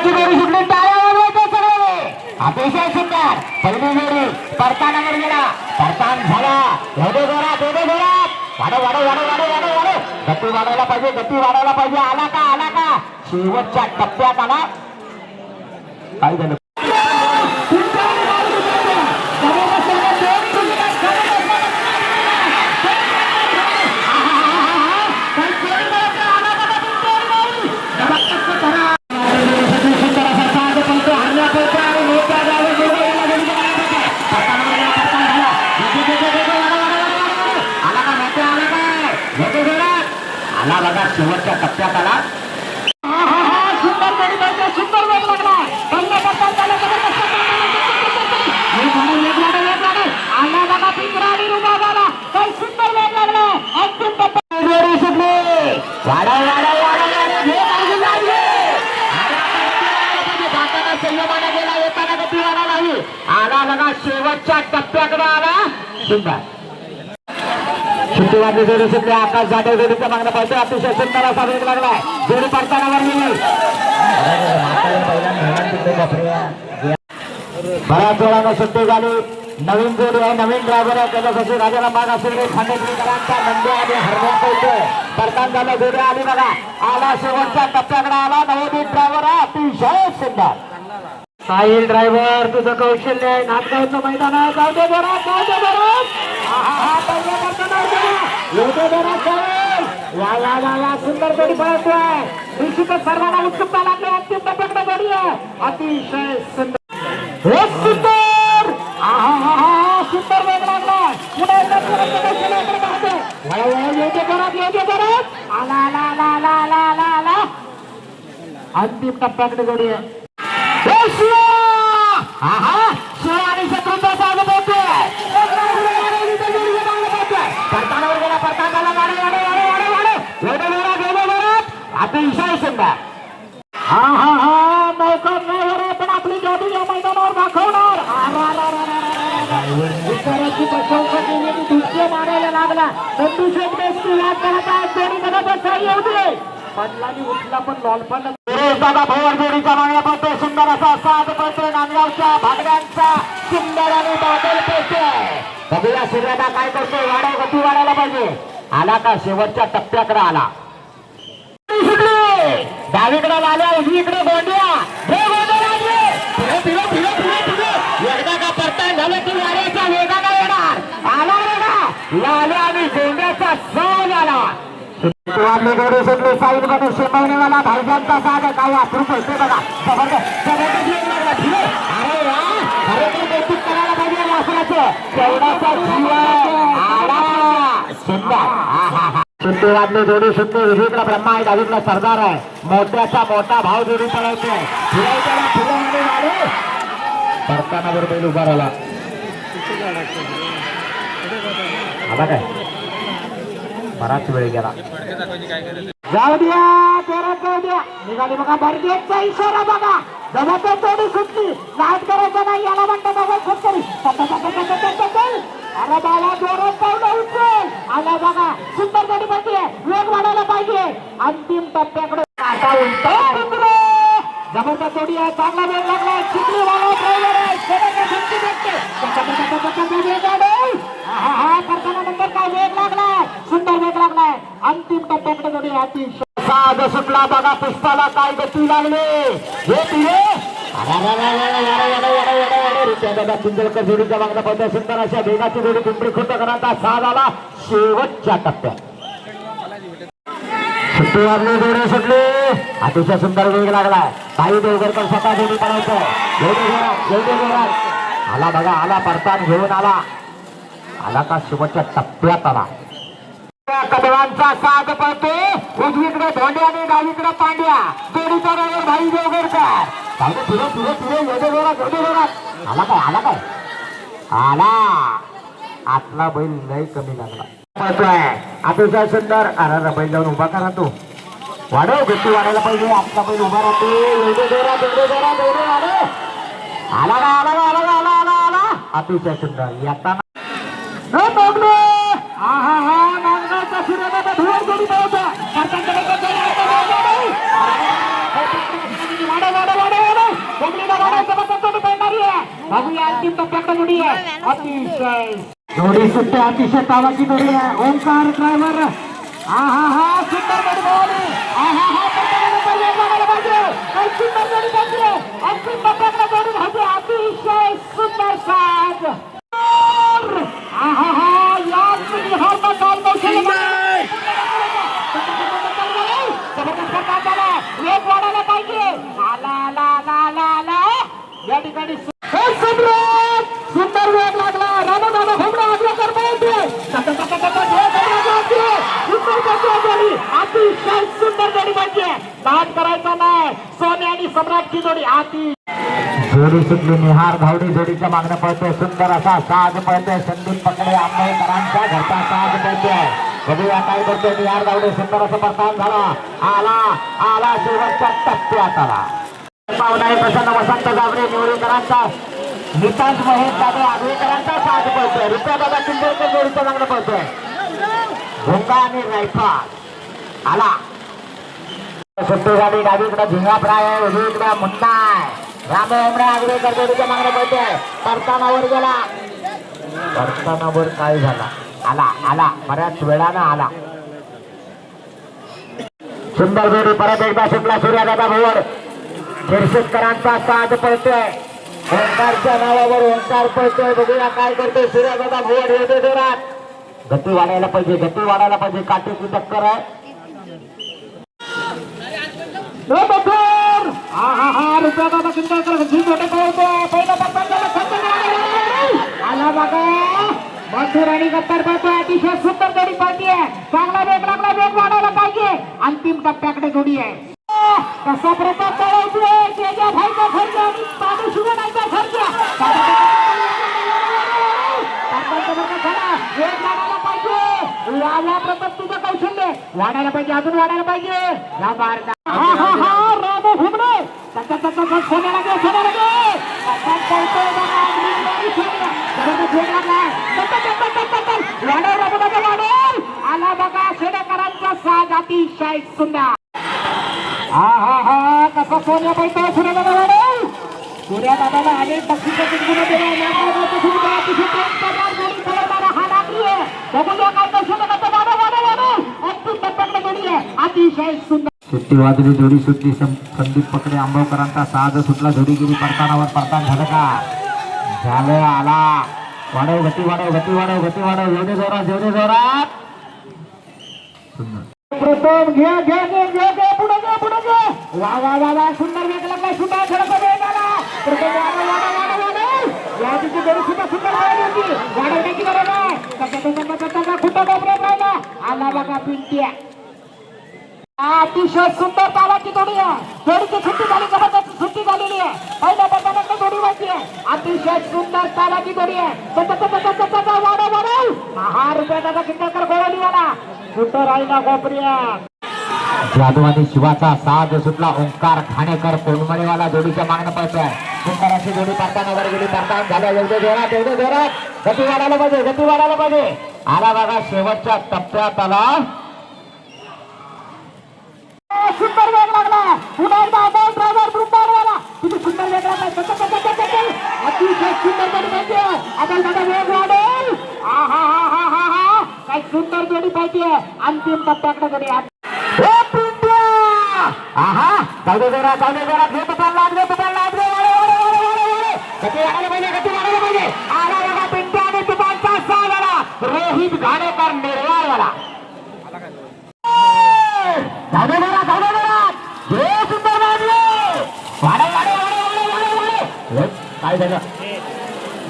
बेगाची जोडी सुटली टाळ्या वाजवायचे सगळे अतिशय सुंदर पहिली जोडी परतानावर गेला परतान झाला एवढे जोरात वाढव गती वाढायला पाहिजे आला का शेवटच्या टप्प्यात आला काय झालं आला बघा शेवटच्या टप्प्यात आला सुंदर वेग लागला आला बघा पिंजरा आणि रुबा झाला काही सुंदर वेग लागला अंतिम टप्प्यात सुटले संयमाने गेला येताना गती वाढा नाही आला बघा शेवटच्या टप्प्याकडे आला सुंदर शुद्धीवादी जोडी सुटली आकाश जाधव जोडीचा मागणं पाहिजे अतिशय सुंदर असा वेग लागलाय जोडी पडतानावर मिळेल बऱ्याच वेळानं सुट्टी झाली नवीन जोडी आहे नवीन ड्रायव्हर आहे त्याच्यासाठी राजाला माग असेल खांडेकरांचा नंदी आणि हरण्याचा परतान झालं जोडी आली बघा आला शेवटच्या टप्प्याकडे आला नवोदित ड्रायव्हर आहे अतिशय सुंदर साहिल ड्रायव्हर तुझं कौशल्य आहे नाटकाचं मैदान आहे जाऊ दे बरोबर सुंदर जोडी पळतोय निश्चितच सर्वांना उत्सुकता लागली अंतिम टप्प्याकडे जोडी आहे अतिशय सुंदर सुंदर वेग लागला आला अंतिम टप्प्याकडे जोडी आहे आणि शत्रूचा स्वागत होतोय परतानावर गेला परतानाला अतिशय सुंदर पण आपली जोडी या मैदानावर दाखवणार प्रशंसा केली दुसरे मारायला लागला पडलानी उठला पण लॉल पण दादा भोवर जोडीचा मागण्या पडतोय सुंदर असा साथ पडतोय नांदगावच्या भागड्यांचा सुंदर आणि बादल पेशोय कबीला सूर्यादा काय करतोय गती वाढायला पाहिजे आला का शेवटच्या टप्प्याकडे आला डावीकडे लाल्या उजवीकडे गोंड्या एकदा का परतान झालं की वाऱ्याच्या वेगाला येणार आला बघा लाल्या आणि गोंड्याचा सण आला जोडी सुटली साईड मध्ये शिकवणीवाला भाईजांचा साथ काय अप्रूप होते बघा जबरदस्त अरे खरोखर कौतुक करायला पाहिजे वासराचं तेवढाचा जीव आला सुंदर सुट्टीवादली जोडी सुटली उजवीकडे ब्रह्मा आहे डावीकडे सरदार आहे मोठ्याचा मोठा भाव जोडी पळवतोय परतानावर बैल उभा राहिला आला काय बराच वेळ गेला जाऊ द्या जोरात जाऊ द्या निघाली बघा बर्गेटचा इशारा बघा जबरदस्त जोडी सुटली लाट करायचं नाही याला म्हणतो बघा शेतकरी अरे बाबा जोरात पावलं उचल आला बघा सुंदर जोडी पाहिजे वेग वाढायला पाहिजे अंतिम टप्प्याकडे काटा उलट जबरदस्त जोडी आहे चांगला वेग लागला चिखलीवाला ड्रायव्हर आहे करताना काय वेग लागलाय सुंदर वेग लागलाय अंतिम टप्प्याकडे जोडी अतिशय साध सुटला बघा पुष्पाला काय गती लागली हे तिने दादा कुंजलकर जोडीच्या मागणं पडतोय सुंदर अशा वेगाची जोडी पिंपरी खुर्दकरांचा साथ आला शेवटच्या टप्प्यात सुट्टी वाजली जोडी सुटली अतिशय सुंदर वेग लागलाय काही देवगरकर स्वतः जोडी पळवतोय एवढे जोरात आला बघा आला परतान घेऊन आला का शेवटच्या टप्प्यात आला कदवांचा साथ पळतोय उजवीकडे धोंड्या आणि डावीकडे पांड्या जोडीचा ड्रायव्हर भाई देवगरकर आला काय आला आतला बैल लय कमी लागला पळतोय अतिशय सुंदर अरे बैल जाऊन उभा करा तू वाढव गती वाढायला पाहिजे आतला बैल उभा राहतो एवढे जोरात आला अतिशय सुंदर येताना जमिनीला गाड्याचं बटन जोडी पडणारी आहे. बघूया अंतिम टप्प्याकडे जोडी आहे. अतिशय जोडी सुट्टी, अतिशय तावाची जोडी आहे. ओंकार ड्रायव्हर, हा हा हा सुंदर जोडी बोलली, हा हा हा सुंदर जोडी पाहिजे. अंतिम टप्प्याकडे जोडी पाहिजे. अतिशय सुंदर साज, हा हा हा याच हॉर्न काल वेग वाढायला पाहिजे. आला आला आला आला आला या ठिकाणी सुंदर वेग लागला. रामदादा होमला अग्रसर पाहिजे. अतिशय सुंदर जोडी पाहिजे. नाद करायचा नाही. सोने आणि सम्राटची जोडी आती जोडी सुटली. निहार धावडी जोडीच्या मागणं पळतोय. सुंदर असा साज पळतोय. संदीप पकडे आंबेकरांच्या घरचा साज पळतोय. बघूया काय करतोय निहार धावडे. सुंदर असं प्रस्थान झाला. आला आला शेवटच्या टप्प्यात आला. पाहुणा आहे प्रसन्न वसंत जावरे निवडीकरांचा, नितांत महेश दादा आगवेकरांचा साज पळतोय. रुपया दादा चिंचवडच्या जोडीच्या मागणं पळतोय. भोंगा आणि रायफा आला. सुट्टी गाडी डावीकडे झिंगा फ्राय आहे. उजवीकडे मुन्ना आहे. राम ओमडे आगवेकर जोडीच्या मागणं पळतोय. परतानावर गेला. परतानावर काय झाला. आला आला बऱ्याच वेळानं आला. सुंदर जोडी परत एकदा सुटला. सूर्यदादा भोवर शिरशेतकरांचा साज पळतोय. ओंकारच्या नावावर ओंकार पळतोय. बघूया काय करतोय सूर्यदादा भोवर. येते जोरात. गती वाढायला पाहिजे, गती वाढायला पाहिजे. काटेची टक्कर आहे. हा हा हा रुपया दादा चिंताकर पहिला आला बघा. मथुर आणि गत्तर पळतोय. अतिशय सुंदर जोडी पाहिजे. चांगला वेग लागला. वेग वाढायला पाहिजे. अंतिम टप्प्याकडे जोडी आहे. कसा प्रकार करायचोय त्याच्या भाईचा खर्च आणि पाणी सुगणाचा खर्च. वेग वाढायला पाहिजे. या प्रताप तुझं कौशल्य वाढायला पाहिजे. अजून वाढायला पाहिजे. या मार्ग हा हा हा राम घुमडे त्याच्या सोन्या लागे सोन्या लागे वाढेल आला बघा. शेडेकरांचा साज अतिशय सुंदर. हा हा हा कसा सोन्या पैसा सूर्यदादा वाढेल. सूर्यदादाला अनेक बक्षिसं जिंकून दिले. हा लागली आहे. बघूया काय कौशल्य करतो. वाढव वाढव वाढव अंतिम टप्प्याकडे जोडी आहे. अतिशय सुंदर सुट्टी वाजली. जोडी सुटली. संदीप पकडे आंबवकरांचा साज सुटला. जोडी गेली परतानावर. परतान झालं का झालं. आला वाढव गती वाढव गती वाढव गती वाढव. एवढे जोरात एवढे जोरात. प्रथम घ्या घ्या घ्या घ्या घ्या पुढे घ्या पुढे घ्या. वा वा वा वा सुंदर वेग लागला. सुंदर थोडासा वेग आला. प्रथम वाढव वाढव वाढव वाढव. या तिची जोडी सुद्धा सुंदर वाढवली. वाढवण्याची गरज आहे. त्याचा खुटा डोबऱ्यात राहिला. आला बघा पिंट्या. अतिशय सुंदर तालाची जोडी आहे. जोडीची सुट्टी झाली. जबरदस्त सुट्टी झालेली आहे. पहिल्या बटनाकडे जोडी व्हायची आहे. अतिशय सुंर तालाची जोडी आहे. वाढव वाढव. हा रुपया दादा चिंताकर गोळवलीवाला सुंदर राहिला. गोपरिया जाधव आणि शिवाचा साज सुटला. ओंकार घाणेकर कोंडमळेवाला जोडीच्या मागणं पळतोय. सुंदर अशी जोडी परतानावर गेली. परतान झाल्या. एवढे जोरात एवढे जोरात. गती वाढायला पाहिजे गती वाढायला पाहिजे. आला बघा शेवटच्या टप्प्यात आला. सुंदर वेग लागला. पुन्हा एकदा ड्रायव्हर बृंदावनवाला किती सुंदर वेग लागला. अतिशय सुंदर जोडी पाहिजे. आता दादा वेग वाढेल. हा हा हा हा हा हा काय सुंदर जोडी पाहिजे. अंतिम टप्प्याकडे जोडी. आहा जाऊ जरा जाऊ जरा. घेत पाहिजे गती वाढायला पाहिजे गती वाढायला पाहिजे. आला बघा पिंट्या आणि तुपांचा साज आला. रोहित घाणेकर निर्वाळवाला. काय झालं.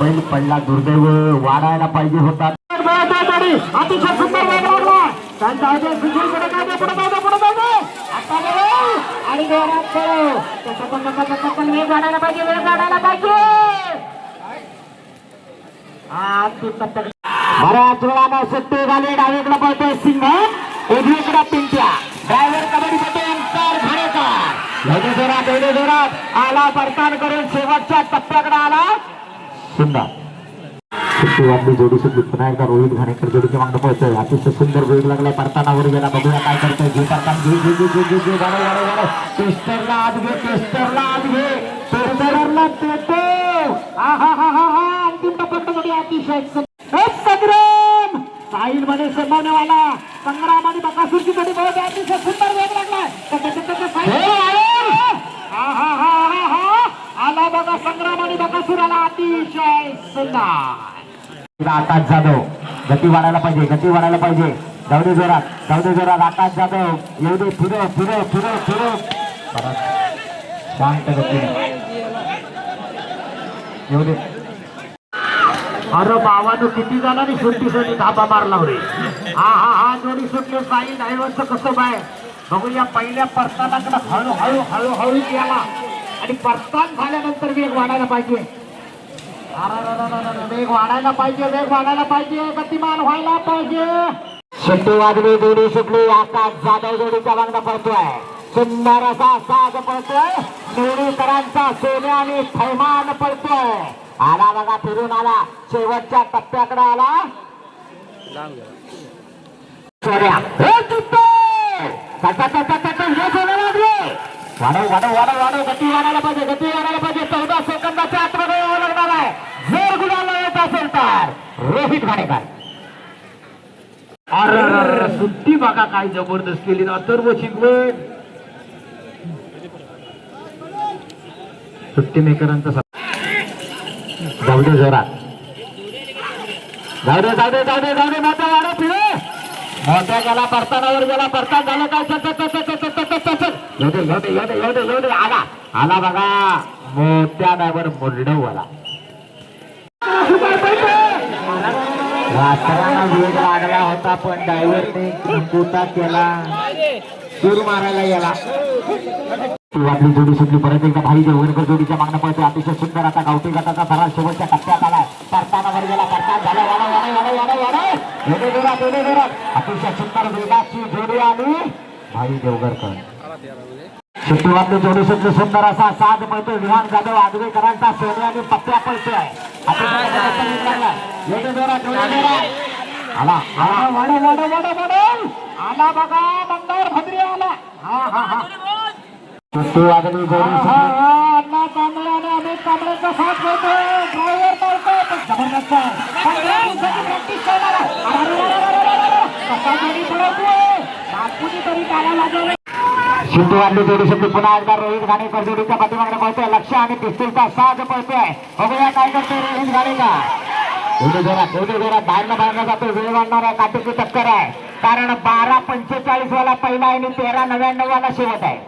बैल पडला. दुर्दैव. वाढायला पाहिजे होता. अतिशय सुंदर वेग लागला. त्यांचा पुढे काय पुढे जाऊ आणि जोरात वेग वाढायला पाहिजे. वेग वाढायला पाहिजे. बऱ्याच वेळानं सुट्टी झाली. डावीकडे पळतोय सिंह. उजवीकडे पिंट्या. ड्रायव्हर कबड्डीसाठी ओंकार घाणेकर. एवढे जोरात एवढे जोरात आला. परतान करून शेवटच्या टप्प्याकडे आला. सुंदर सुट्टी वाढली. जोडी सुटली. पुन्हा एकदा रोहित घाणेकर जोडीच्या मागणं पळतोय. अतिशय सुंदर वेग लागला. परतानावर गेला. बघूया काय करतोय. घे परतान घे घे घे घे घे. वाढव वाढव वाढव. टेस्टरला आज घे. टेस्टरला आज घे. टेस्टर अंतिम टप्प्यामध्ये अतिशय संग्राम साहिल मध्ये संभावनेवाला संग्राम आणि बकासूरची जोडी बहुत अतिशय सुंदर वेग लागलाय. आला बघा संग्राम आणि बकासूराला अतिशय सुंदर. आकाश जाधव गती वाढायला पाहिजे, गती वाढायला पाहिजे. जाऊ जोरात आकाश जाधव येऊ दे. फिरो शांत गतीने येऊ दे. अरे बाबानो किती जणांनी सुट्टीसाठी धाबा मारला रे. हा जोडी सुटले. साई ड्रायव्हरचं कसं बाय बघूया. पहिल्या परताला हळूहळू गेला आणि परतान झाल्यानंतर वेग वाढायला पाहिजे. वेग वाढायला पाहिजे. गतिमान व्हायला पाहिजे. सुट्टी वाजवी जोडी सुटली. आकाश जाधव जोडीच्या मागणं पडतोय. सुंदर असा साज पडतोय. निवडीकरांचा सोन्या आणि थैमान पडतोय. आला बघा फिरून आला. शेवटच्या टप्प्याकडे आला. सोन्या वाढव. गती वाढायला पाहिजे. 14 सेकंदाच्या आतमध्ये यावं लागणार आहे. जर गुलाला येत असेल तर रोहित घाणेकर. अरे सुट्टी बघा काय जबरदस्त केली ना. अथर्व शिंगवे सुट्टी मेकरांचा जाऊ दे जोरात. मोठा वाढव फिरे. मोठ्या गेला परतानावर गेला. परतान झालं काय. येऊ दे. आला बघा मोठ्या ड्रायव्हर मुरडवला. वासरांना वेग लागला होता पण ड्रायव्हरने कुटा केला. सूर मारायला गेला. आपली जोडी सुटली. परत एकदा भाई देवगणकर जोडीच्या मागणं पडते. अतिशय सुंदर आता गावठी गटाचा थरार शेवटच्या टप्प्यात आलाय. परतानावर गेला. परतान झाला. अतिशय सुंदर वेगाची जोडी आली भाई देवगणकर. सुट्टी आपली जोडी सुटली. सुंदर असा साज पळतोय. विहान जाधव आदवेकरांचा सोने आणि पप्प्या पळतोय. आला बघा मंदार भद्री आला. सुट्टी वाजली. जोडी अण्णा कांबळे आणि अमित कांबळेचा साथ मिळतोय. ड्रायव्हर पळतोय जबरदस्त. प्रॅक्टिस करणार कसा जोडी पळवतोय. बापूची तरी काढा लागेल. सुट्टी वाढली. जोडी सुटली. पुन्हा एकदा रोहित घाणेकर जोडीच्या पाठीमागणे पळतोय. लक्ष आणि पिस्तूलचा साज पळतोय. बघूया काय करतोय रोहित घाणेकर. एवढे जोरात बाहेरनं जातोय. वेळ वाढणार आहे. काटेची टक्कर आहे. कारण 12:45 वाला पहिला आणि 13:99 वाला शेवट आहे.